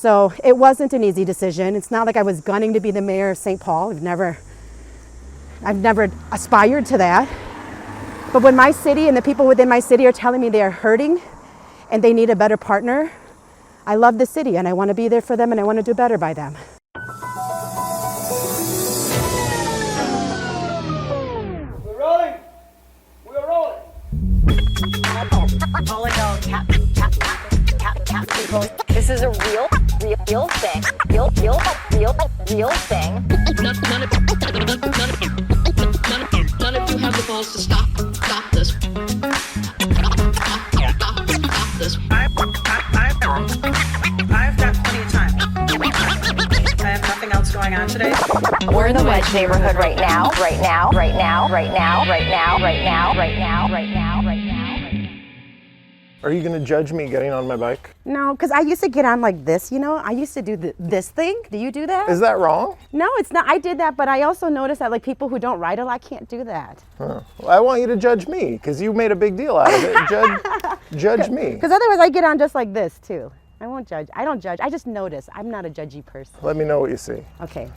So it wasn't an easy decision. It's not like I was gunning to be the mayor of St. Paul. I've never aspired to that. But when my city and the people within my city are telling me they are hurting and they need a better partner, I love the city and I want to be there for them and I want to do better by them. We're rolling. We're rolling. This is a real thing. Real thing. None of you have the balls to stop this. Stop this. I've got plenty of time. I have nothing else going on today. We're in the Wedge neighborhood right now. Are you going to judge me getting on my bike? No, because I used to get on like this, I used to do this thing. Do you do that? Is that wrong? No, it's not. I did that, but I also noticed that like people who don't ride a lot can't do that. Huh. Well, I want you to judge me because you made a big deal out of it. Judge me. Because otherwise I get on just like this too. I won't judge. I don't judge. I just notice. I'm not a judgy person. Let me know what you see. Okay.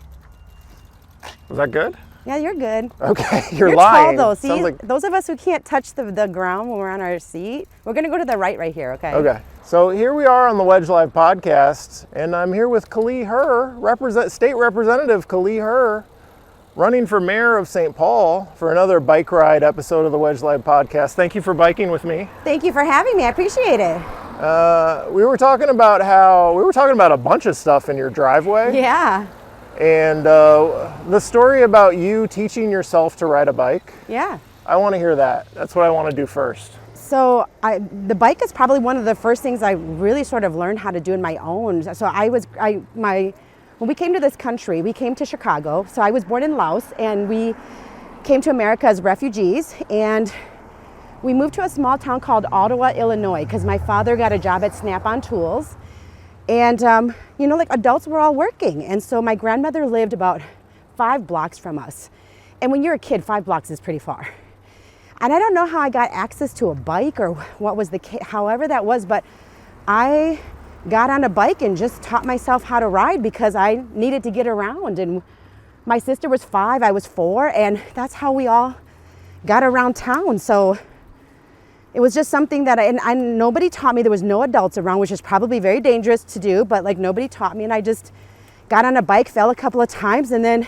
Was that good? Yeah, you're good. Okay, you're Tall lying. though. See, Sounds like... those of us who can't touch the ground when we're on our seat, we're gonna go to the right here, okay? Okay, so here we are on the Wedge Live podcast, and I'm here with Kaohly Her, State Representative Kaohly Her, running for mayor of St. Paul for another bike ride episode of the Wedge Live podcast. Thank you for biking with me. Thank you for having me. I appreciate it. We were talking about a bunch of stuff in your driveway. Yeah. And the story about you teaching yourself to ride a bike. Yeah. I want to hear that. That's what I want to do first. So the bike is probably one of the first things I really sort of learned how to do on my own. So when we came to this country, we came to Chicago. So I was born in Laos and we came to America as refugees, and we moved to a small town called Ottawa, Illinois, because my father got a job at Snap-on Tools. And, like adults were all working. And so my grandmother lived about 5 blocks from us. And when you're a kid, 5 blocks is pretty far. And I don't know how I got access to a bike or what was however that was, but I got on a bike and just taught myself how to ride because I needed to get around. And my sister was 5, I was 4, and that's how we all got around town. So it was just something that nobody taught me. There was no adults around, which is probably very dangerous to do, but like nobody taught me. And I just got on a bike, fell a couple of times, and then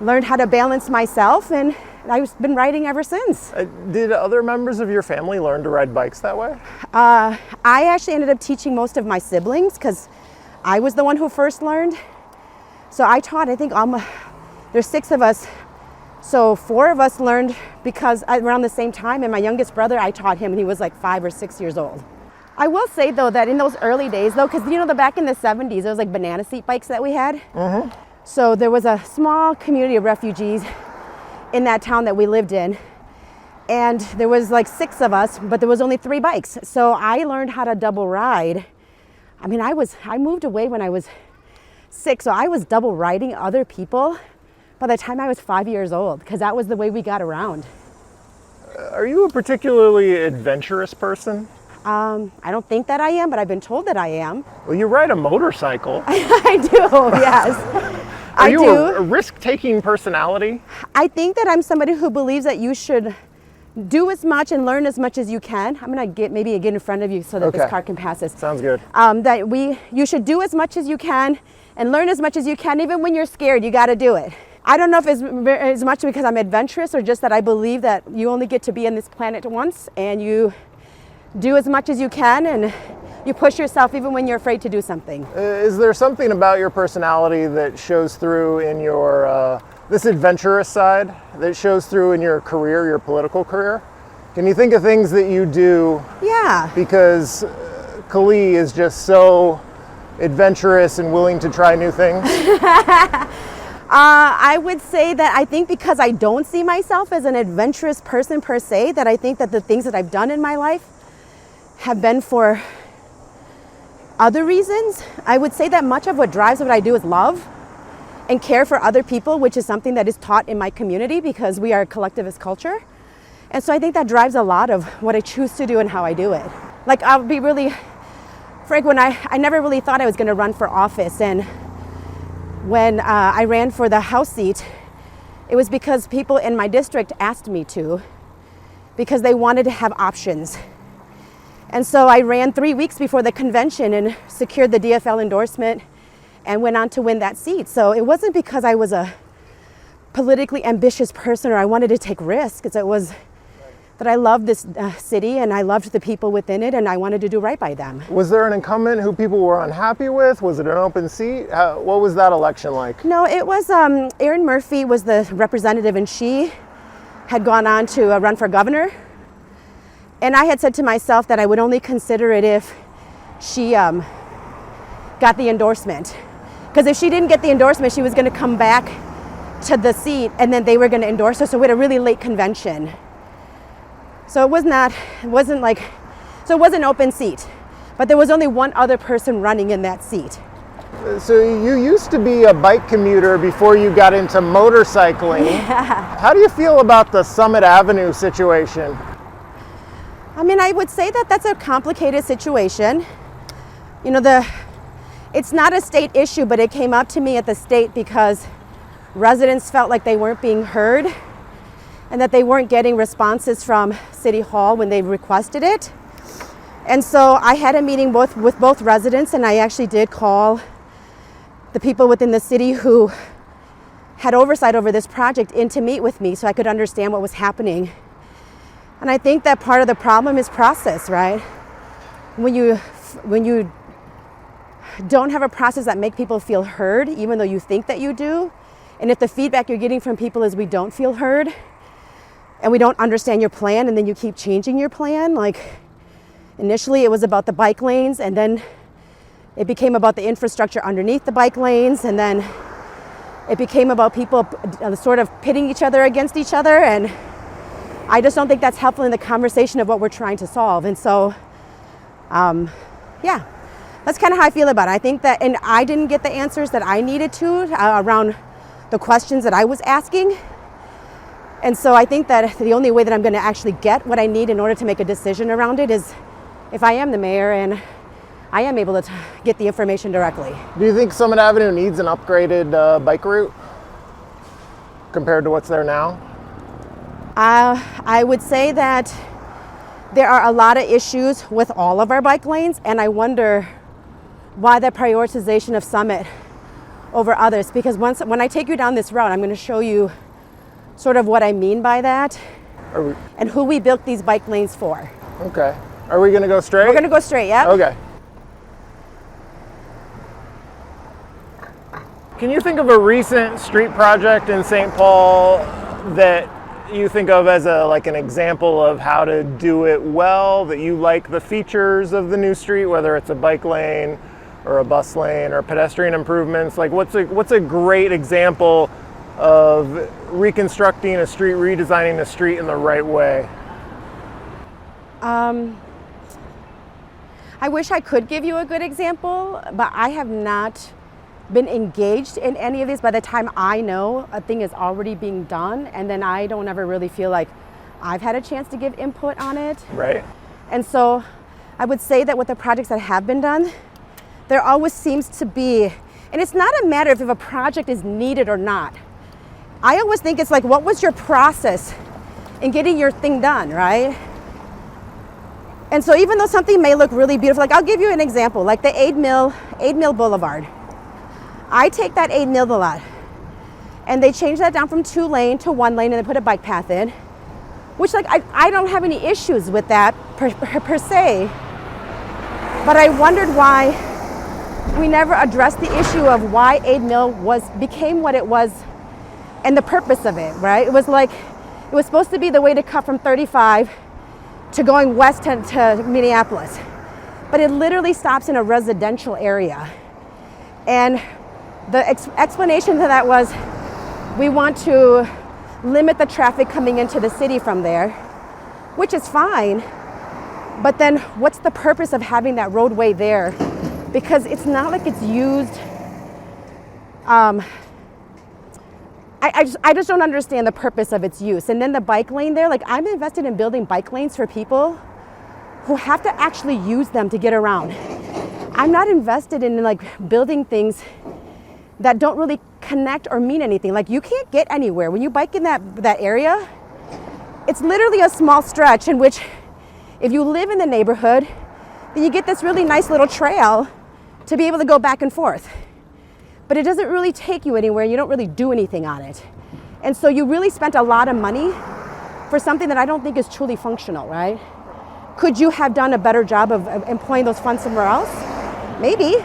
learned how to balance myself. And I've been riding ever since. Did other members of your family learn to ride bikes that way? I actually ended up teaching most of my siblings because I was the one who first learned. So I taught, I think there's 6 of us. So 4 of us learned because around the same time, and my youngest brother, I taught him, and he was like 5 or 6 years old. I will say though that in those early days though, because back in the 70s, there was like banana seat bikes that we had. Mm-hmm. So there was a small community of refugees in that town that we lived in. And there was like 6 of us, but there was only 3 bikes. So I learned how to double ride. I mean, I moved away when I was 6, so I was double riding other people by the time I was 5 years old, because that was the way we got around. Are you a particularly adventurous person? I don't think that I am, but I've been told that I am. Well, you ride a motorcycle. I do, yes. Are you a risk-taking personality? I think that I'm somebody who believes that you should do as much and learn as much as you can. I'm gonna get in front of you so that this car can pass us. Sounds good. You should do as much as you can and learn as much as you can. Even when you're scared, you gotta do it. I don't know if it's as much because I'm adventurous or just that I believe that you only get to be on this planet once, and you do as much as you can and you push yourself even when you're afraid to do something. Is there something about your personality that shows through in your, this adventurous side, that shows through in your career, your political career? Can you think of things that you do? Yeah. Because Kaohly is just so adventurous and willing to try new things? I would say that I think because I don't see myself as an adventurous person per se, that I think that the things that I've done in my life have been for other reasons. I would say that much of what drives what I do is love and care for other people, which is something that is taught in my community because we are a collectivist culture. And so I think that drives a lot of what I choose to do and how I do it. Like, I'll be really Frank, when I never really thought I was going to run for office, and when I ran for the House seat, it was because people in my district asked me to, because they wanted to have options. And so I ran 3 weeks before the convention and secured the DFL endorsement and went on to win that seat. So it wasn't because I was a politically ambitious person or I wanted to take risks. It was that I loved this city and I loved the people within it and I wanted to do right by them. Was there an incumbent who people were unhappy with? Was it an open seat? What was that election like? No, it was Erin Murphy was the representative, and she had gone on to run for governor. And I had said to myself that I would only consider it if she got the endorsement. Because if she didn't get the endorsement, she was going to come back to the seat and then they were going to endorse her. So we had a really late convention. So it wasn't an open seat, but there was only one other person running in that seat. So you used to be a bike commuter before you got into motorcycling. Yeah. How do you feel about the Summit Avenue situation? I mean, I would say that that's a complicated situation. You know, it's not a state issue, but it came up to me at the state because residents felt like they weren't being heard and that they weren't getting responses from City Hall when they requested it. And so I had a meeting with both residents, and I actually did call the people within the city who had oversight over this project in to meet with me so I could understand what was happening. And I think that part of the problem is process, right? When you don't have a process that makes people feel heard, even though you think that you do, and if the feedback you're getting from people is we don't feel heard, and we don't understand your plan, and then you keep changing your plan. Like initially it was about the bike lanes, and then it became about the infrastructure underneath the bike lanes, and then it became about people sort of pitting each other against each other, and I just don't think that's helpful in the conversation of what we're trying to solve. And so, yeah, that's kind of how I feel about it. I think that, and I didn't get the answers that I needed to around the questions that I was asking. And so I think that the only way that I'm going to actually get what I need in order to make a decision around it is if I am the mayor and I am able to get the information directly. Do you think Summit Avenue needs an upgraded bike route compared to what's there now? I would say that there are a lot of issues with all of our bike lanes, and I wonder why the prioritization of Summit over others. Because when I take you down this route, I'm going to show you sort of what I mean by that and who we built these bike lanes for. Okay. Are we going to go straight? We're going to go straight, yeah? Okay. Can you think of a recent street project in St. Paul that you think of as an example of how to do it well, that you like the features of the new street, whether it's a bike lane or a bus lane or pedestrian improvements? Like what's a great example of reconstructing a street, redesigning a street in the right way? I wish I could give you a good example, but I have not been engaged in any of these. By the time I know, a thing is already being done, and then I don't ever really feel like I've had a chance to give input on it. Right. And so I would say that with the projects that have been done, there always seems to be, and it's not a matter of if a project is needed or not. I always think it's like, what was your process in getting your thing done, right? And so even though something may look really beautiful, like I'll give you an example, like the 8 Mill Boulevard. I take that 8 Mill lot, and they changed that down from 2 lane to 1 lane, and they put a bike path in, which like I don't have any issues with that per se, but I wondered why we never addressed the issue of why 8 Mill became what it was and the purpose of it, right? It was supposed to be the way to cut from 35 to going west to Minneapolis, but it literally stops in a residential area. And the explanation to that was, we want to limit the traffic coming into the city from there, which is fine, but then what's the purpose of having that roadway there? Because it's not like it's used, I just don't understand the purpose of its use. And then the bike lane there, like I'm invested in building bike lanes for people who have to actually use them to get around. I'm not invested in like building things that don't really connect or mean anything. Like you can't get anywhere. When you bike in that area, it's literally a small stretch in which if you live in the neighborhood, then you get this really nice little trail to be able to go back and forth. But it doesn't really take you anywhere. You don't really do anything on it. And so you really spent a lot of money for something that I don't think is truly functional, right? Could you have done a better job of employing those funds somewhere else? Maybe,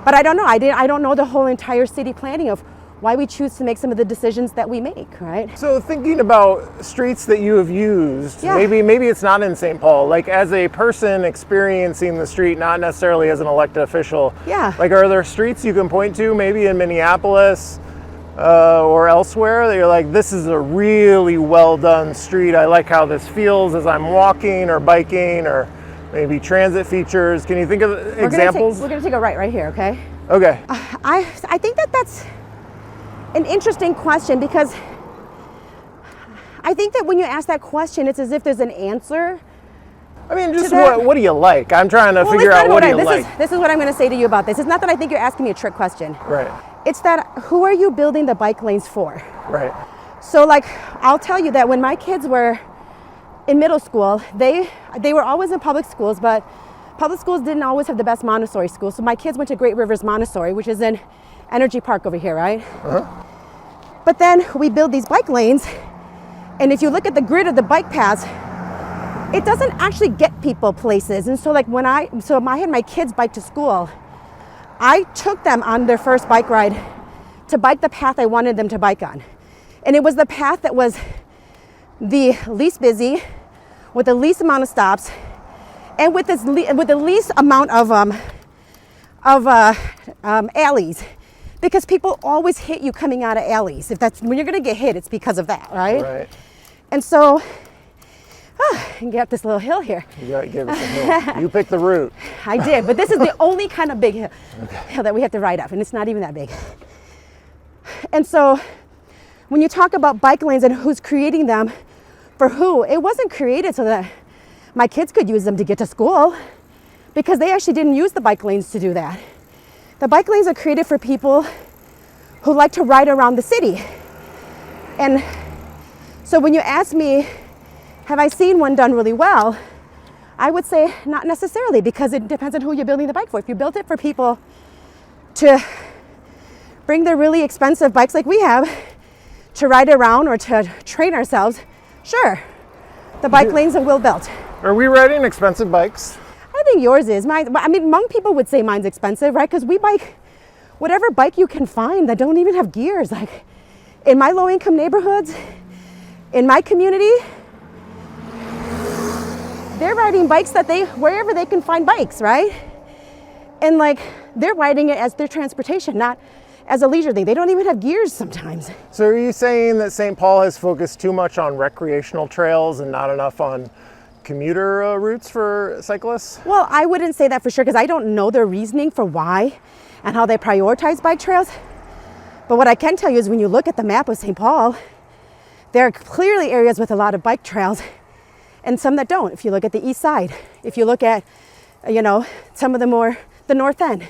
but I don't know. I don't know the whole entire city planning of why we choose to make some of the decisions that we make, right? So thinking about streets that you have used, Yeah. maybe it's not in St. Paul, like as a person experiencing the street, not necessarily as an elected official. Yeah. Like are there streets you can point to, maybe in Minneapolis or elsewhere, that you're like, this is a really well done street. I like how this feels as I'm walking or biking, or maybe transit features. Can you think of examples? We're gonna take a right here, okay? Okay. I think that's an interesting question, because I think that when you ask that question, it's as if there's an answer. I mean, just to that. what do you like? I'm trying to Well, figure it's out not what do you like. This is what I'm going to say to you about this. It's not that I think you're asking me a trick question. Right, It's that who are you building the bike lanes for? right. So like, I'll tell you that when my kids were in middle school, they were always in public schools, but public schools didn't always have the best Montessori schools. So my kids went to Great Rivers Montessori, which is in Energy Park over here, right? But then we build these bike lanes, and if you look at the grid of the bike paths, it doesn't actually get people places. And so like I had my kids bike to school, I took them on their first bike ride to bike the path I wanted them to bike on. And it was the path that was the least busy, with the least amount of stops, and with the least amount of alleys, because people always hit you coming out of alleys. If that's when you're going to get hit, it's because of that, right? Right. And so, I can get up this little hill here. You got to give us a hill. You picked the route. I did, but this is the only kind of big hill that we have to ride up, and it's not even that big. And so, when you talk about bike lanes and who's creating them for who, it wasn't created so that my kids could use them to get to school, because they actually didn't use the bike lanes to do that. The bike lanes are created for people who like to ride around the city. And so when you ask me, have I seen one done really well? I would say not necessarily, because it depends on who you're building the bike for. If you built it for people to bring their really expensive bikes like we have to ride around or to train ourselves, sure, the bike lanes are well built. Are we riding expensive bikes? I think yours is. Hmong people would say mine's expensive, right? Because we bike whatever bike you can find that don't even have gears. Like in my low-income neighborhoods, in my community, they're riding bikes wherever they can find bikes, right? And like they're riding it as their transportation, not as a leisure thing. They don't even have gears sometimes. So are you saying that St. Paul has focused too much on recreational trails and not enough on commuter routes for cyclists? Well, I wouldn't say that for sure, because I don't know their reasoning for why and how they prioritize bike trails. But what I can tell you is when you look at the map of St. Paul, there are clearly areas with a lot of bike trails and some that don't. If you look at the east side, if you look at, some of the north end,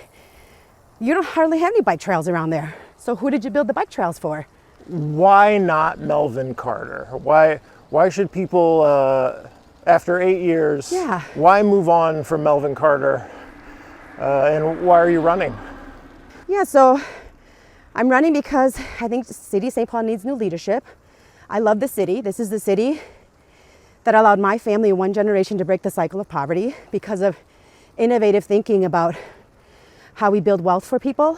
you don't hardly have any bike trails around there. So who did you build the bike trails for? Why not Melvin Carter? Why should people, after 8 years, Yeah. why move on from Melvin Carter? And why are you running? Yeah, so I'm running because I think the city of St. Paul needs new leadership. I love the city. This is the city that allowed my family in one generation to break the cycle of poverty because of innovative thinking about how we build wealth for people.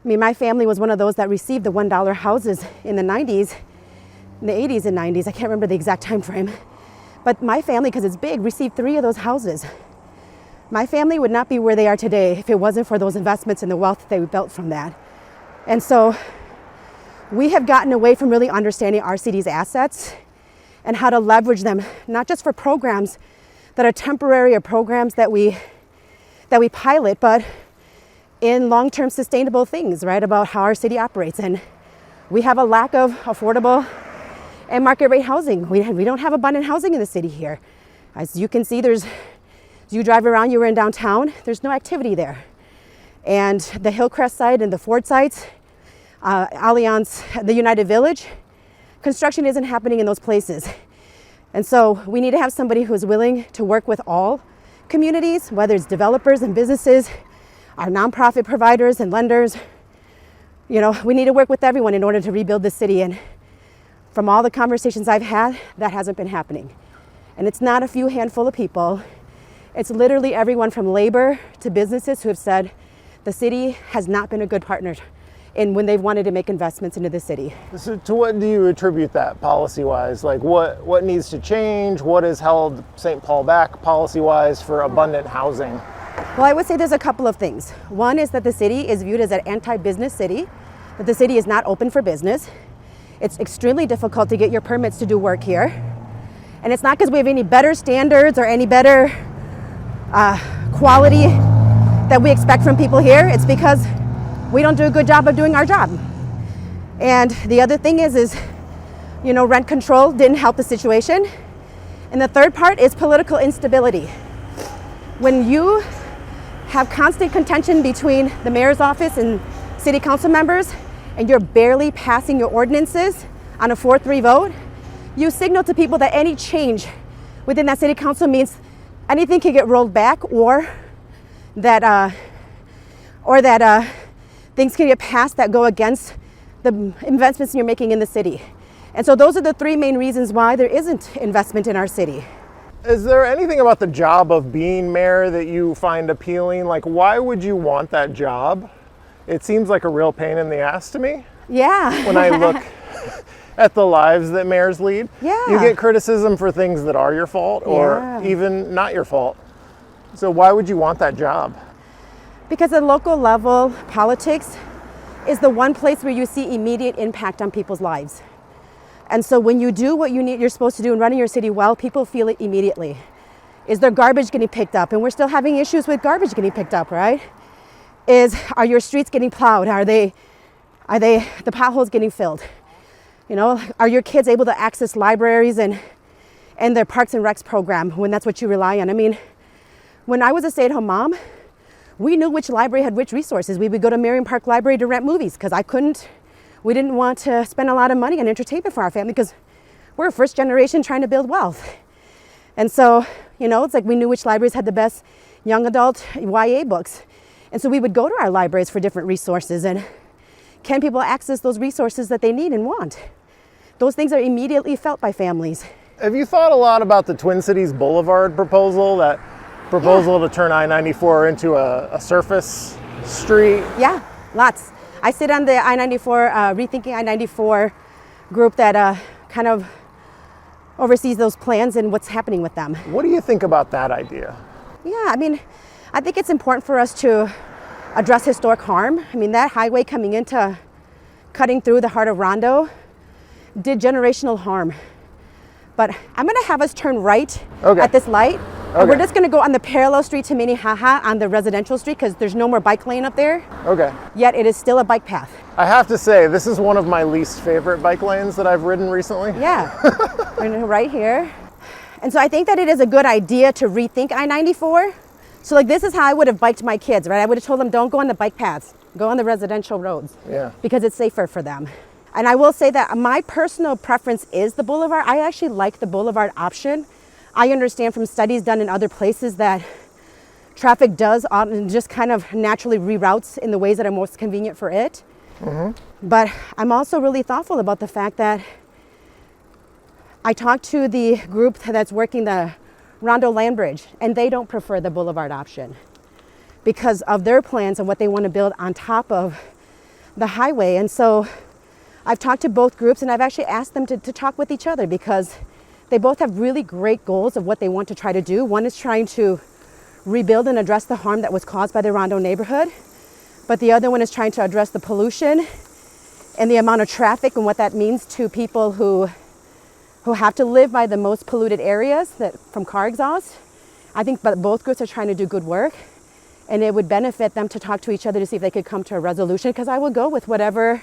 I mean, my family was one of those that received the $1 houses in the 90s, in the 80s and 90s. I can't remember the exact time frame. But my family, because it's big, received 3 of those houses. My family would not be where they are today if it wasn't for those investments and the wealth they built from that. And so we have gotten away from really understanding our city's assets and how to leverage them, not just for programs that are temporary or programs that we pilot, but in long-term sustainable things, right, about how our city operates. And we have a lack of affordable and market rate housing. We don't have abundant housing in the city here. As you can see, there's You drive around, you were in downtown, there's no activity there. And the Hillcrest site and the Ford sites, Allianz, the United Village, construction isn't happening in those places. And so we need to have somebody who's willing to work with all communities, whether it's developers and businesses, our nonprofit providers and lenders. You know, we need to work with everyone in order to rebuild the city. And from all the conversations I've had, that hasn't been happening. And it's not a few handful of people. It's literally everyone from labor to businesses who have said the city has not been a good partner in when they've wanted to make investments into the city. So to what do you attribute that policy-wise? Like what needs to change? What has held St. Paul back policy-wise for abundant housing? Well, I would say there's a couple of things. One is that the city is viewed as an anti-business city, that the city is not open for business. It's extremely difficult to get your permits to do work here. And it's not because we have any better standards or any better quality that we expect from people here. It's because we don't do a good job of doing our job. And the other thing is, you know, rent control didn't help the situation. And the third part is political instability. When you have constant contention between the mayor's office and city council members, and you're barely passing your ordinances on a 4-3 vote, you signal to people that any change within that city council means anything can get rolled back, or that things can get passed that go against the investments you're making in the city. And so those are the three main reasons why there isn't investment in our city. Is there anything about the job of being mayor that you find appealing? Like, why would you want that job? It seems like a real pain in the ass to me. Yeah. When I look at the lives that mayors lead. Yeah. You get criticism for things that are your fault or even not your fault. So why would you want that job? Because at local level, politics is the one place where you see immediate impact on people's lives. And so when you do what you're supposed to do in running your city well, people feel it immediately. Is there garbage getting picked up? And we're still having issues with garbage getting picked up, right? Are your streets getting plowed? Are the potholes getting filled? You know, are your kids able to access libraries and their Parks and Recs program when that's what you rely on? I mean, when I was a stay-at-home mom, we knew which library had which resources. We would go to Marion Park Library to rent movies because we didn't want to spend a lot of money on entertainment for our family because we're a first generation trying to build wealth. And so, you know, it's like we knew which libraries had the best young adult YA books. And so we would go to our libraries for different resources. And can people access those resources that they need and want? Those things are immediately felt by families. Have you thought a lot about the Twin Cities Boulevard proposal, that proposal to turn I-94 into a surface street? Yeah, lots. I sit on the I-94, Rethinking I-94 group that kind of oversees those plans and what's happening with them. What do you think about that idea? Yeah, I mean, I think it's important for us to address historic harm. I mean, that highway coming into, cutting through the heart of Rondo did generational harm. But I'm gonna have us turn right at this light. And we're just gonna go on the parallel street to Minnehaha on the residential street because there's no more bike lane up there. Okay. Yet it is still a bike path. I have to say, this is one of my least favorite bike lanes that I've ridden recently. Yeah, right here. And so I think that it is a good idea to rethink I-94. So like this is how I would have biked my kids, right? I would have told them, don't go on the bike paths, go on the residential roads. Yeah. Because it's safer for them. And I will say that my personal preference is the boulevard. I actually like the boulevard option. I understand from studies done in other places that traffic does just kind of naturally reroutes in the ways that are most convenient for it. Mm-hmm. But I'm also really thoughtful about the fact that I talked to the group that's working the Rondo Land Bridge, and they don't prefer the boulevard option because of their plans and what they want to build on top of the highway. And so I've talked to both groups, and I've actually asked them to talk with each other because they both have really great goals of what they want to try to do. One is trying to rebuild and address the harm that was caused by the Rondo neighborhood, but the other one is trying to address the pollution and the amount of traffic and what that means to people who have to live by the most polluted areas from car exhaust. I think both groups are trying to do good work, and it would benefit them to talk to each other to see if they could come to a resolution, because I would go with whatever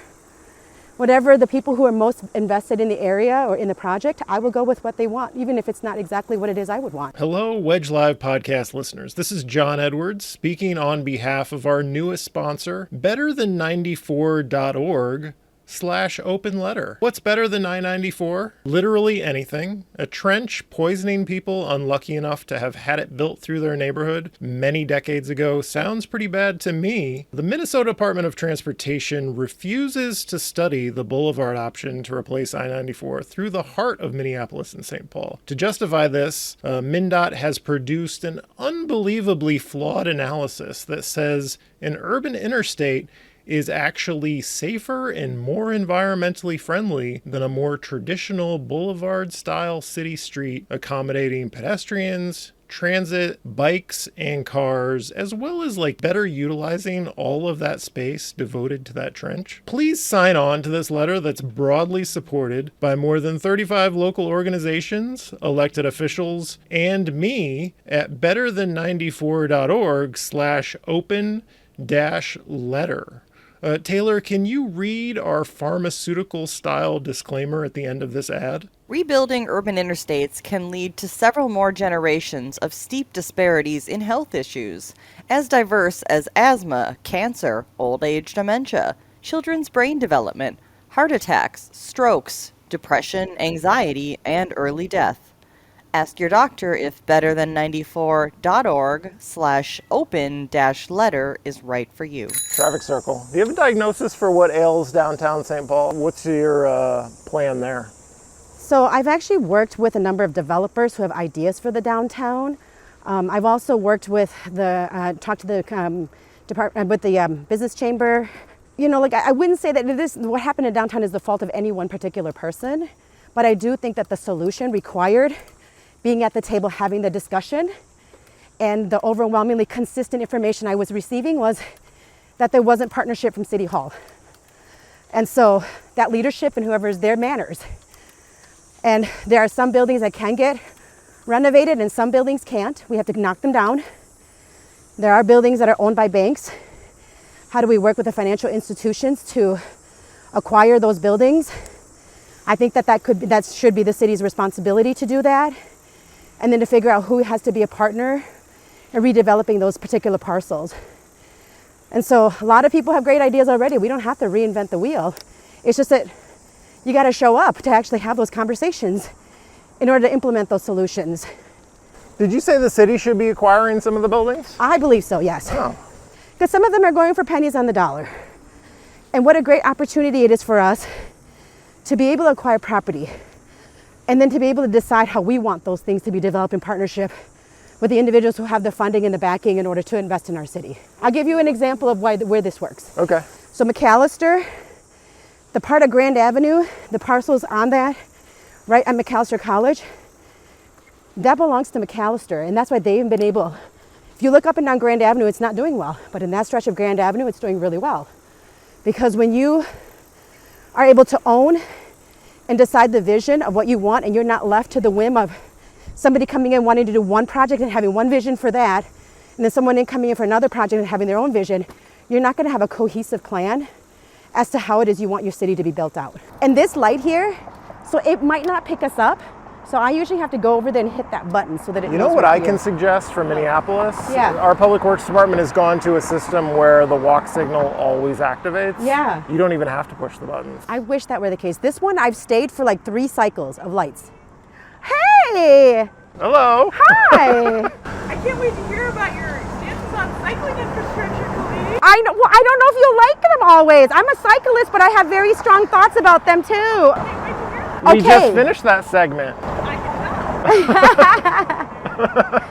whatever the people who are most invested in the area or in the project, I will go with what they want, even if it's not exactly what it is I would want. Hello, Wedge Live podcast listeners. This is John Edwards speaking on behalf of our newest sponsor, betterthan94.org/open letter. What's better than 994? Literally anything. A trench poisoning people unlucky enough to have had it built through their neighborhood many decades ago sounds pretty bad to me. The Minnesota Department of Transportation refuses to study the boulevard option to replace I-94 through the heart of Minneapolis and St. Paul. To justify this, MnDOT has produced an unbelievably flawed analysis that says an urban interstate is actually safer and more environmentally friendly than a more traditional boulevard-style city street accommodating pedestrians, transit, bikes, and cars, as well as better utilizing all of that space devoted to that trench. Please sign on to this letter that's broadly supported by more than 35 local organizations, elected officials, and me at betterthan94.org/open-letter. Taylor, can you read our pharmaceutical-style disclaimer at the end of this ad? Rebuilding urban interstates can lead to several more generations of steep disparities in health issues, as diverse as asthma, cancer, old age dementia, children's brain development, heart attacks, strokes, depression, anxiety, and early death. Ask your doctor if betterthan94.org/open-letter is right for you. Traffic circle. Do you have a diagnosis for what ails downtown St. Paul? What's your plan there? So I've actually worked with a number of developers who have ideas for the downtown. I've also worked with talked to the department with the business chamber. I wouldn't say that what happened in downtown is the fault of any one particular person, but I do think that the solution required being at the table, having the discussion, and the overwhelmingly consistent information I was receiving was that there wasn't partnership from City Hall. And so that leadership and whoever's there matters. And there are some buildings that can get renovated and some buildings can't. We have to knock them down. There are buildings that are owned by banks. How do we work with the financial institutions to acquire those buildings? I think that should be the city's responsibility to do that. And then to figure out who has to be a partner in redeveloping those particular parcels. And so a lot of people have great ideas already. We don't have to reinvent the wheel. It's just that you got to show up to actually have those conversations in order to implement those solutions. Did you say the city should be acquiring some of the buildings? I believe so, yes. Oh. Because some of them are going for pennies on the dollar. And what a great opportunity it is for us to be able to acquire property and then to be able to decide how we want those things to be developed in partnership with the individuals who have the funding and the backing in order to invest in our city. I'll give you an example of where this works. Okay. So McAllister, the part of Grand Avenue, the parcels on that, right at McAllister College, that belongs to McAllister, and that's why they've been able, if you look up and down Grand Avenue, it's not doing well, but in that stretch of Grand Avenue, it's doing really well. Because when you are able to own and decide the vision of what you want, and you're not left to the whim of somebody coming in wanting to do one project and having one vision for that, and then someone coming in for another project and having their own vision, you're not going to have a cohesive plan as to how it is you want your city to be built out. And this light here, so it might not pick us up, so I usually have to go over there and hit that button so that it knows. You know what we're I here. can suggest for Minneapolis? Yeah. Our Public Works Department has gone to a system where the walk signal always activates. Yeah. You don't even have to push the buttons. I wish that were the case. This one, I've stayed for 3 cycles of lights. Hey! Hello. Hi! I can't wait to hear about your stances on cycling infrastructure, Kaohly. I know. Well, I don't know if you'll like them always. I'm a cyclist, but I have very strong thoughts about them too. I can't wait to hear them. We Okay. just finished that segment. I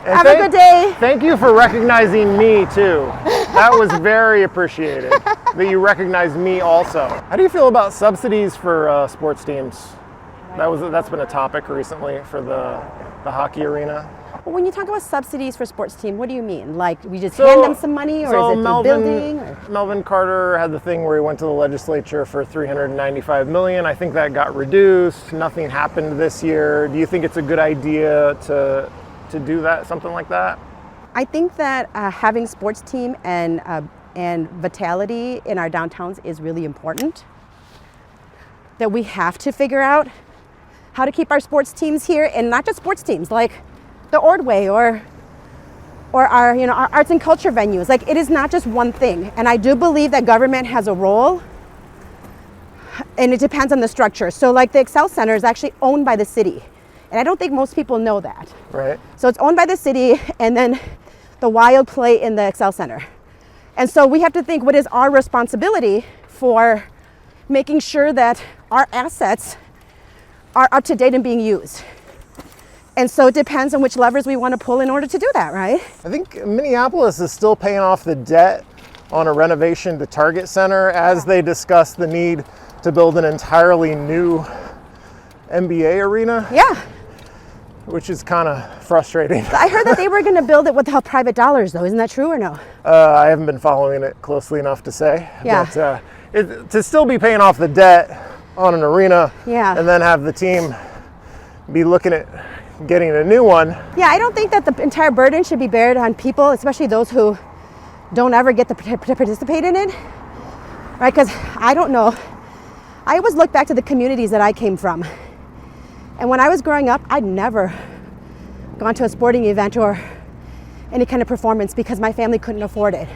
can Have a good day. Thank you for recognizing me too. That was very appreciated that you recognized me also. How do you feel about subsidies for sports teams? That's been a topic recently for the hockey arena. Well, when you talk about subsidies for sports team, what do you mean? Like we just hand them some money, or is it through building? Or? Melvin Carter had the thing where he went to the legislature for $395 million. I think that got reduced. Nothing happened this year. Do you think it's a good idea to do that, something like that? I think that having sports team and vitality in our downtowns is really important. that we have to figure out how to keep our sports teams here, and not just sports teams, like the Ordway or our, our arts and culture venues. Like, it is not just one thing. And I do believe that government has a role, and it depends on the structure. So like the Excel Center is actually owned by the city. And I don't think most people know that. Right. So it's owned by the city, and then the Wild play in the Excel Center. And so we have to think, what is our responsibility for making sure that our assets are up to date and being used? And so it depends on which levers we want to pull in order to do that, right? I think Minneapolis is still paying off the debt on a renovation to Target Center as they discuss the need to build an entirely new NBA arena. Yeah. Which is kind of frustrating. I heard that they were going to build it without private dollars, though. Isn't that true or no? I haven't been following it closely enough to say. Yeah. But to still be paying off the debt on an arena, yeah, and then have the team be looking at getting a new one. Yeah, I don't think that the entire burden should be bared on people, especially those who don't ever get to participate in it, right? Because I don't know. I always look back to the communities that I came from. And when I was growing up, I'd never gone to a sporting event or any kind of performance because my family couldn't afford it.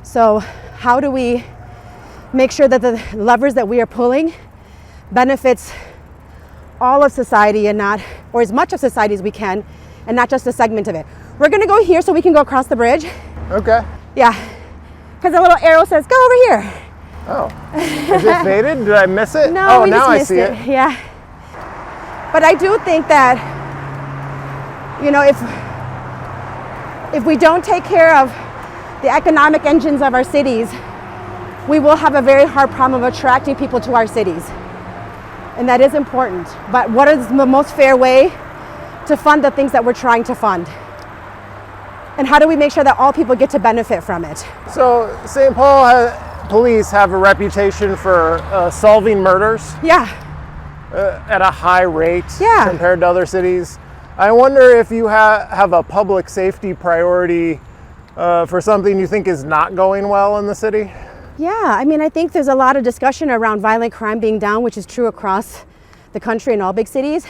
So how do we make sure that the levers that we are pulling benefits all of society, and not, or as much of society as we can, and not just a segment of it? We're gonna go here so we can go across the bridge. Okay. Yeah, because the little arrow says, go over here. Oh, is it faded? Did I miss it? No, oh, we now just I missed see it. Yeah. But I do think that, if we don't take care of the economic engines of our cities, we will have a very hard problem of attracting people to our cities. And that is important. But what is the most fair way to fund the things that we're trying to fund? And how do we make sure that all people get to benefit from it? So St. Paul police have a reputation for solving murders. Yeah. At a high rate, yeah, compared to other cities. I wonder if you have a public safety priority for something you think is not going well in the city? Yeah, I mean, I think there's a lot of discussion around violent crime being down, which is true across the country in all big cities.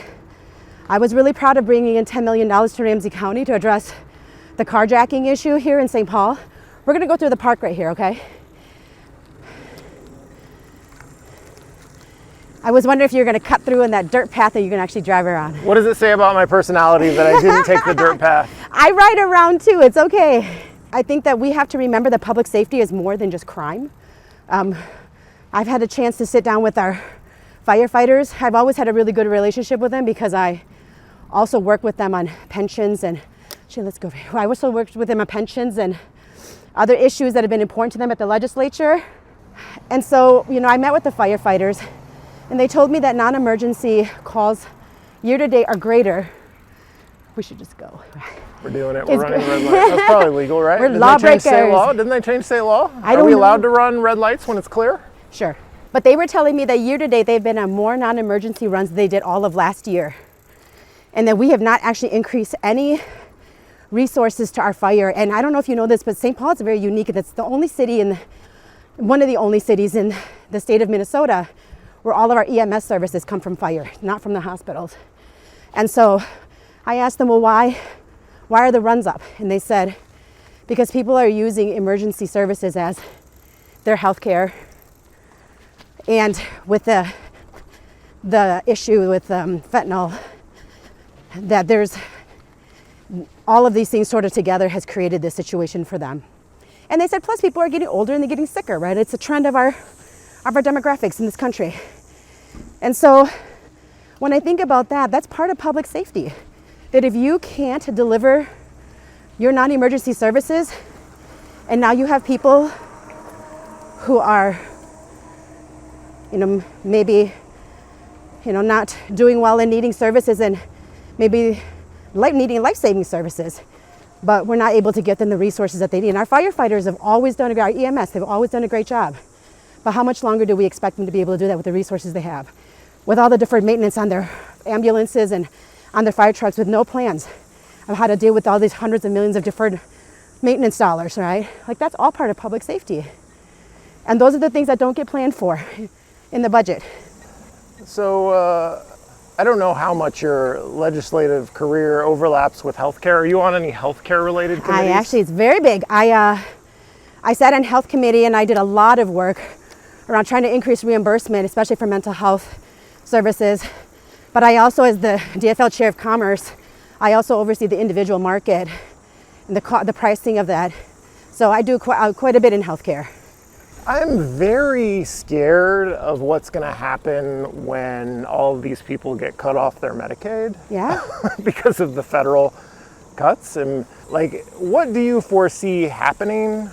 I was really proud of bringing in $10 million to Ramsey County to address the carjacking issue here in St. Paul. We're gonna go through the park right here, okay? I was wondering if you're going to cut through in that dirt path that you can actually drive around. What does it say about my personality that I didn't take the dirt path? I ride around too, it's okay. I think that we have to remember that public safety is more than just crime. I've had a chance to sit down with our firefighters. I've always had a really good relationship with them because I also work with them on pensions and, actually let's go over here. I also worked with them on pensions and other issues that have been important to them at the legislature. And so, I met with the firefighters, and they told me that non-emergency calls year to date are greater. We should just go. We're doing it. We're running red lights. That's probably legal, right? We're lawbreakers. Didn't they change state law? Are we allowed to run red lights when it's clear? Sure. But they were telling me that year to date they've been on more non-emergency runs than they did all of last year. And that we have not actually increased any resources to our fire. And I don't know if you know this, but St. Paul is very unique. It's the only city one of the only cities in the state of Minnesota where all of our EMS services come from fire, not from the hospitals. And so I asked them, well, why are the runs up? And they said, because people are using emergency services as their health care. And with the issue with fentanyl, that there's all of these things sort of together has created this situation for them. And they said, plus people are getting older and they're getting sicker, right? It's a trend of our demographics in this country. And so when I think about that, that's part of public safety. That if you can't deliver your non-emergency services, and now you have people who are, maybe, not doing well and needing services, and maybe needing life-saving services, but we're not able to get them the resources that they need. And our firefighters have always done our EMS, they've always done a great job. But how much longer do we expect them to be able to do that with the resources they have? With all the deferred maintenance on their ambulances and on their fire trucks, with no plans of how to deal with all these hundreds of millions of deferred maintenance dollars, right? Like, that's all part of public safety. And those are the things that don't get planned for in the budget. So I don't know how much your legislative career overlaps with healthcare. Are you on any healthcare related committees? It's very big. I sat on health committee and I did a lot of work around trying to increase reimbursement, especially for mental health services. But I also, as the DFL Chair of Commerce, I also oversee the individual market and the pricing of that. So I do quite a bit in healthcare. I'm very scared of what's going to happen when all of these people get cut off their Medicaid. Yeah. Because of the federal cuts. And like, what do you foresee happening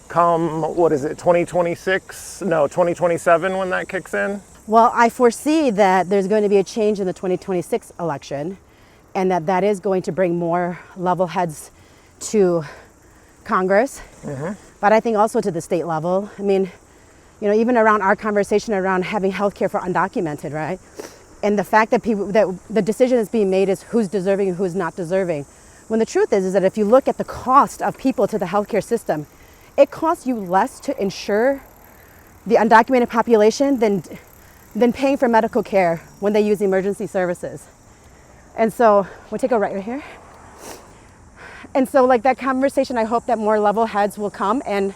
come, 2026? No, 2027 when that kicks in? Well, I foresee that there's going to be a change in the 2026 election, and that is going to bring more level heads to Congress, but I think also to the state level. I mean, even around our conversation around having healthcare for undocumented, right? And the fact that the decision that's being made is who's deserving and who's not deserving. When the truth is that if you look at the cost of people to the healthcare system, it costs you less to insure the undocumented population than paying for medical care when they use emergency services. And so we'll take a right here. And so like that conversation, I hope that more level heads will come and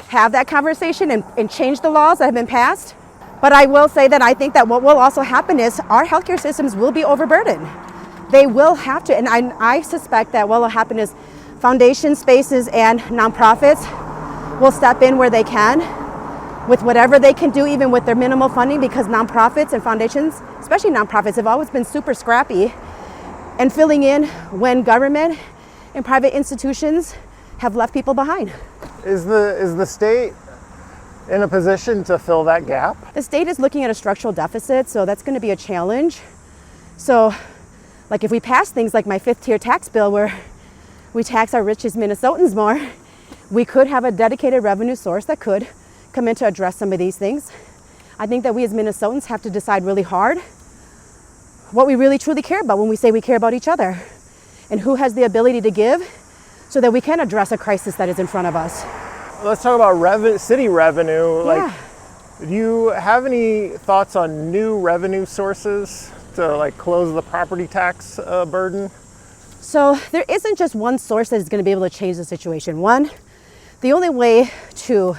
have that conversation and change the laws that have been passed. But I will say that I think that what will also happen is our healthcare systems will be overburdened. They will have to, and I suspect that what will happen is foundation spaces and nonprofits will step in where they can with whatever they can do, even with their minimal funding, because nonprofits and foundations, especially nonprofits, have always been super scrappy and filling in when government and private institutions have left people behind. Is the state in a position to fill that gap? The state is looking at a structural deficit, so that's going to be a challenge. So, like if we pass things like my 5th tier tax bill where we tax our richest Minnesotans more, we could have a dedicated revenue source that could come in to address some of these things. I think that we as Minnesotans have to decide really hard what we really truly care about when we say we care about each other, and who has the ability to give so that we can address a crisis that is in front of us. Let's talk about city revenue. Yeah. Do you have any thoughts on new revenue sources to close the property tax burden? So there isn't just one source that is going to be able to change the situation. One, the only way to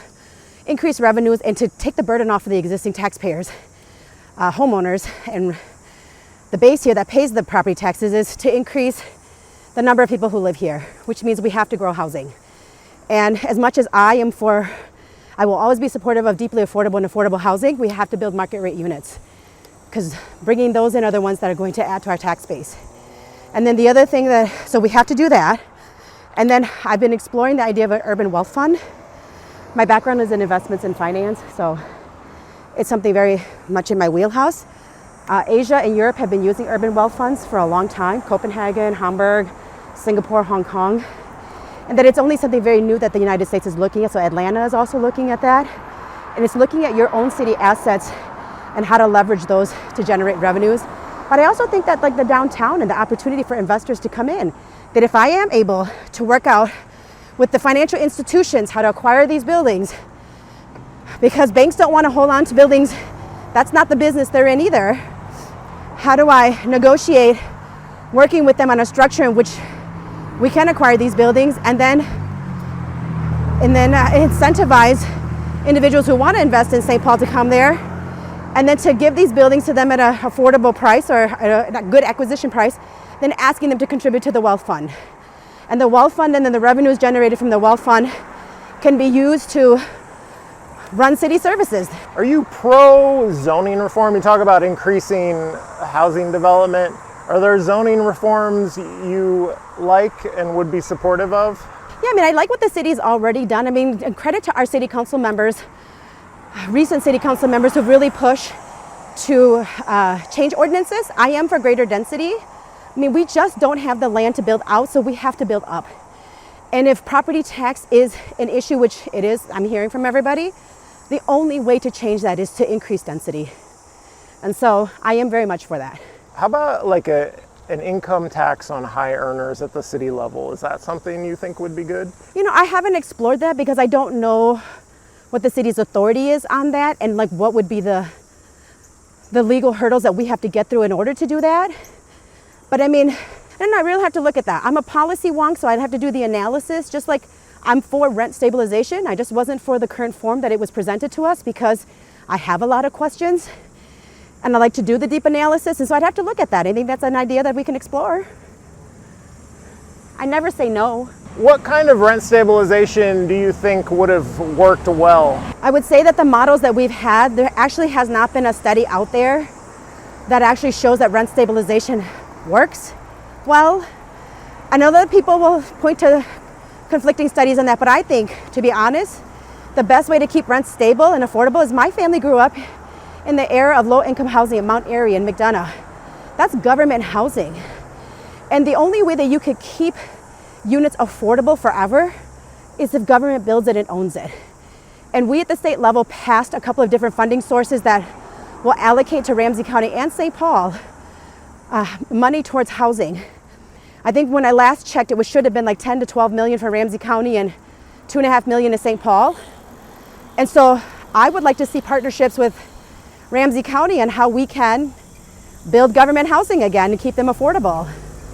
increase revenues and to take the burden off of the existing taxpayers, homeowners, and the base here that pays the property taxes is to increase the number of people who live here, which means we have to grow housing. And as much as I will always be supportive of deeply affordable and affordable housing, we have to build market rate units, because bringing those in are the ones that are going to add to our tax base. And then the other thing so we have to do that. And then I've been exploring the idea of an urban wealth fund. My background is in investments and finance, so it's something very much in my wheelhouse. Asia and Europe have been using urban wealth funds for a long time, Copenhagen, Hamburg, Singapore, Hong Kong, and that it's only something very new that the United States is looking at. So Atlanta is also looking at that, and it's looking at your own city assets and how to leverage those to generate revenues. But I also think that the downtown and the opportunity for investors to come in, that if I am able to work out with the financial institutions how to acquire these buildings, because banks don't want to hold on to buildings, that's not the business they're in either. How do I negotiate working with them on a structure in which we can acquire these buildings and then incentivize individuals who want to invest in St. Paul to come there, and then to give these buildings to them at an affordable price or a good acquisition price, then asking them to contribute to the wealth fund. And the wealth fund and then the revenues generated from the wealth fund can be used to run city services. Are you pro zoning reform? You talk about increasing housing development. Are there zoning reforms you like and would be supportive of? Yeah, I mean, I like what the city's already done. I mean, and credit to our city council members, recent city council members who've really pushed to change ordinances. I am for greater density. I mean, we just don't have the land to build out, so we have to build up. And if property tax is an issue, which it is, I'm hearing from everybody, the only way to change that is to increase density. And so I am very much for that. How about an income tax on high earners at the city level? Is that something you think would be good? You know, I haven't explored that because I don't know what the city's authority is on that and what would be the the legal hurdles that we have to get through in order to do that. But I mean, I don't know, I really have to look at that. I'm a policy wonk, so I'd have to do the analysis, just like I'm for rent stabilization. I just wasn't for the current form that it was presented to us because I have a lot of questions and I like to do the deep analysis. And so I'd have to look at that. I think that's an idea that we can explore. I never say no. What kind of rent stabilization do you think would have worked well? I would say that the models that we've had, there actually has not been a study out there that actually shows that rent stabilization works well. I know that people will point to conflicting studies on that, but I think, to be honest, the best way to keep rents stable and affordable is my family grew up in the era of low-income housing in Mount Airy and McDonough. That's government housing. And the only way that you could keep units affordable forever is if government builds it and owns it. And we at the state level passed a couple of different funding sources that will allocate to Ramsey County and St. Paul money towards housing. I think when I last checked, it should have been like 10 to 12 million for Ramsey County and 2.5 million to St. Paul. And so I would like to see partnerships with Ramsey County on how we can build government housing again and keep them affordable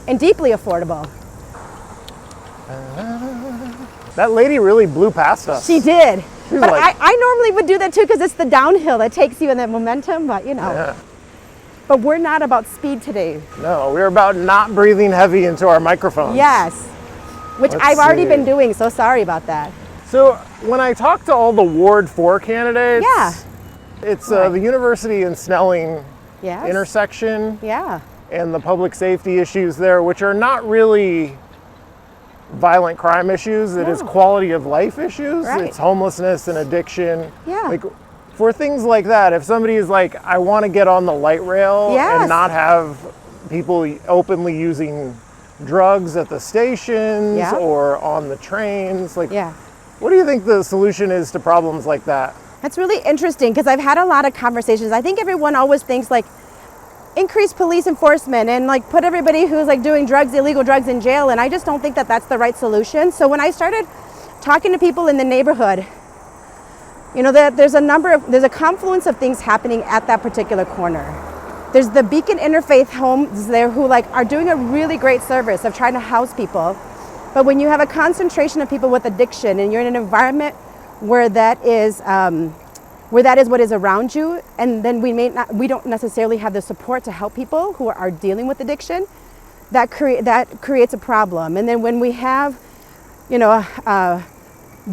and deeply affordable. That lady really blew past us. She did. She's But like- I normally would do that too because it's the downhill that takes you in that momentum, but you know. Yeah. But we're not about speed today. No, we're about not breathing heavy into our microphones. Yes, which Let's I've already see. been doing, so sorry about that. So when I talk to all the Ward 4 candidates, Yeah. it's Right. the University and Snelling Yes. intersection Yeah. and the public safety issues there, which are not really violent crime issues. It is No. quality of life issues. Right. It's homelessness and addiction. Yeah. Like for things like that, if somebody is like, I want to get on the light rail Yes. and not have people openly using drugs at the stations Yeah. or on the trains, like Yeah. what do you think the solution is to problems like that? That's really interesting because I've had a lot of conversations. I think everyone always thinks like increase police enforcement and like put everybody who's like doing drugs, illegal drugs in jail. And I just don't think that that's the right solution. So when I started talking to people in the neighborhood, you know, there's a confluence of things happening at that particular corner. There's the Beacon Interfaith homes there who like are doing a really great service of trying to house people. But when you have a concentration of people with addiction and you're in an environment where that is what is around you, and then we don't necessarily have the support to help people who are dealing with addiction, that creates a problem. And then when we have, you know,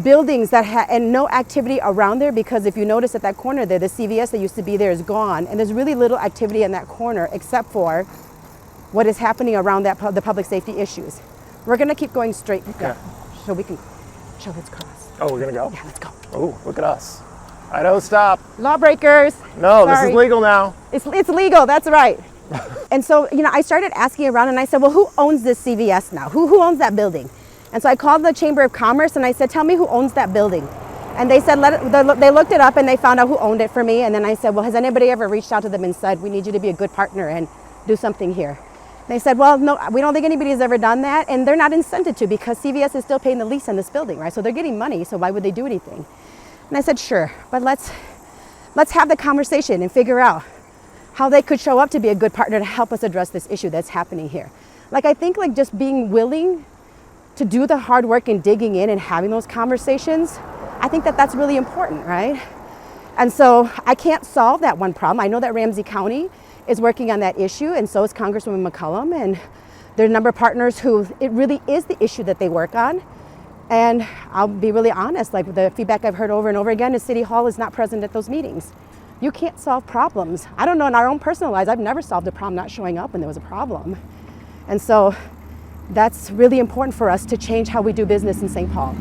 buildings that and no activity around there, because if you notice at that corner there, the CVS that used to be there is gone, and there's really little activity in that corner except for what is happening around the public safety issues. We're gonna keep going straight, so we can show let's cross. Oh, we're gonna go? Yeah, let's go. Oh, look at us. Idaho, stop. Lawbreakers. No, this Sorry. is legal now. It's legal, that's right. And so, you know, I started asking around and I said, well, who owns this CVS now? Who owns that building? And so I called the Chamber of Commerce and I said, tell me who owns that building. And they said, they looked it up and they found out who owned it for me. And then I said, well, has anybody ever reached out to them and said, we need you to be a good partner and do something here? They said, well, no, we don't think anybody's ever done that. And they're not incented to because CVS is still paying the lease on this building, right? So they're getting money, so why would they do anything? And I said, sure, but let's have the conversation and figure out how they could show up to be a good partner to help us address this issue that's happening here. Like, I think like just being willing to do the hard work and digging in and having those conversations, I think that that's really important, right? And so I can't solve that one problem. I know that Ramsey County is working on that issue, and so is Congresswoman McCollum, and there are a number of partners who it really is the issue that they work on. And I'll be really honest, like the feedback I've heard over and over again is City Hall is not present at those meetings. You can't solve problems. I don't know, in our own personal lives, I've never solved a problem not showing up when there was a problem. And so that's really important for us to change how we do business in St. Paul.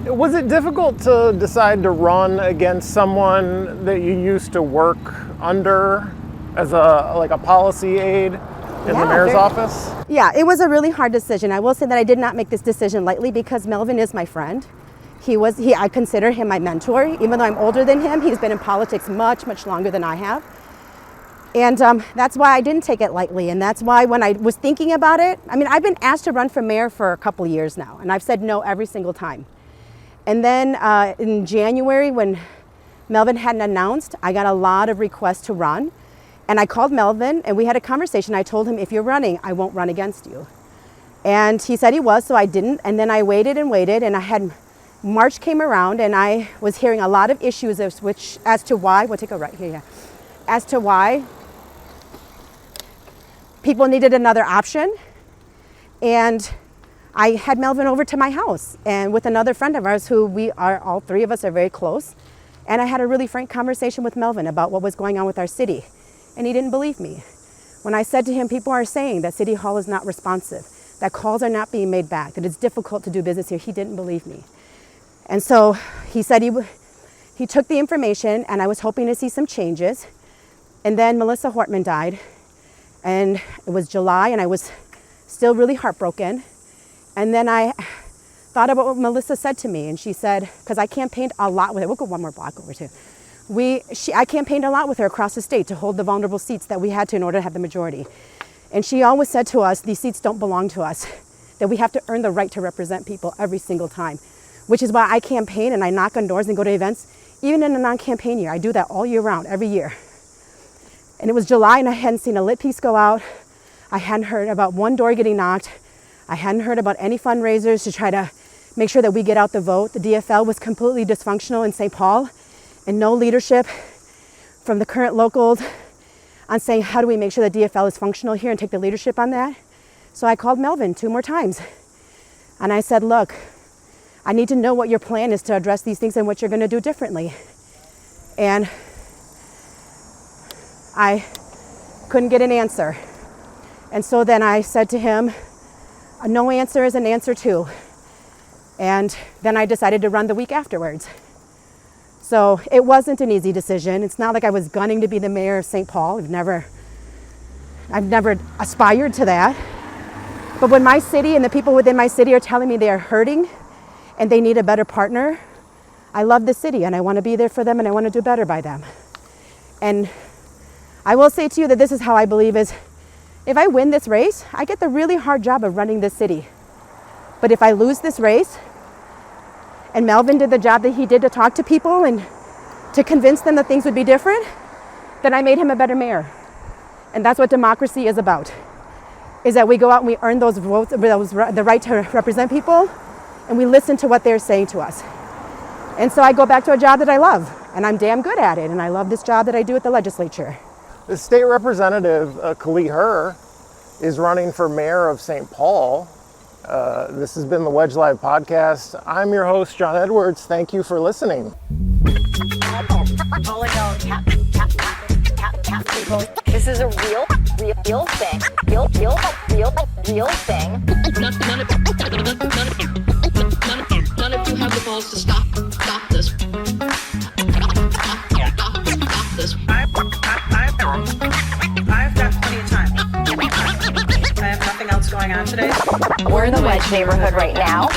Was it difficult to decide to run against someone that you used to work under as a policy aid in the mayor's office? Yeah, it was a really hard decision. I will say that I did not make this decision lightly because Melvin is my friend. I consider him my mentor. Even though I'm older than him, he's been in politics much, much longer than I have. And that's why I didn't take it lightly. And that's why when I was thinking about it, I mean, I've been asked to run for mayor for a couple years now, and I've said no every single time. And then in January, when Melvin hadn't announced. I got a lot of requests to run. And I called Melvin and we had a conversation. I told him, if you're running, I won't run against you. And he said he was, so I didn't. And then I waited and waited, and March came around, and I was hearing a lot of issues as to why, we'll take a right here, yeah, as to why people needed another option. And I had Melvin over to my house and with another friend of ours who all three of us are very close. And I had a really frank conversation with Melvin about what was going on with our city. And he didn't believe me. When I said to him, people are saying that City Hall is not responsive, that calls are not being made back, that it's difficult to do business here, he didn't believe me. And so he said he took the information, and I was hoping to see some changes. And then Melissa Hortman died, and it was July, and I was still really heartbroken. And then I thought about what Melissa said to me, and she said, because I campaigned a lot with her, we'll go one more block over too. I campaigned a lot with her across the state to hold the vulnerable seats that we had to in order to have the majority. And she always said to us, these seats don't belong to us, that we have to earn the right to represent people every single time, which is why I campaign and I knock on doors and go to events, even in a non-campaign year. I do that all year round, every year. And it was July and I hadn't seen a lit piece go out. I hadn't heard about one door getting knocked. I hadn't heard about any fundraisers to try to make sure that we get out the vote. The DFL was completely dysfunctional in St. Paul, and no leadership from the current locals on saying, how do we make sure the DFL is functional here and take the leadership on that? So I called Melvin 2 more times. And I said, look, I need to know what your plan is to address these things and what you're gonna do differently. And I couldn't get an answer. And so then I said to him, a no answer is an answer too. And then I decided to run the week afterwards. So it wasn't an easy decision. It's not like I was gunning to be the mayor of St. Paul. I've never aspired to that. But when my city and the people within my city are telling me they are hurting and they need a better partner, I love the city and I want to be there for them and I want to do better by them. And I will say to you that this is how I believe is, if I win this race, I get the really hard job of running this city. But if I lose this race, and Melvin did the job that he did to talk to people and to convince them that things would be different, then I made him a better mayor. And that's what democracy is about, is that we go out and we earn those votes, the right to represent people, and we listen to what they're saying to us. And so I go back to a job that I love, and I'm damn good at it, and I love this job that I do at the legislature. The state representative, Kaohly Her, is running for mayor of St. Paul. This has been the Wedge Live podcast. I'm your host, John Edwards. Thank you for listening. This is a real thing. Real thing. None of you have the balls to stop this. Stop this. I've got plenty of time. I have nothing else going on today. We're in the Wedge neighborhood right now.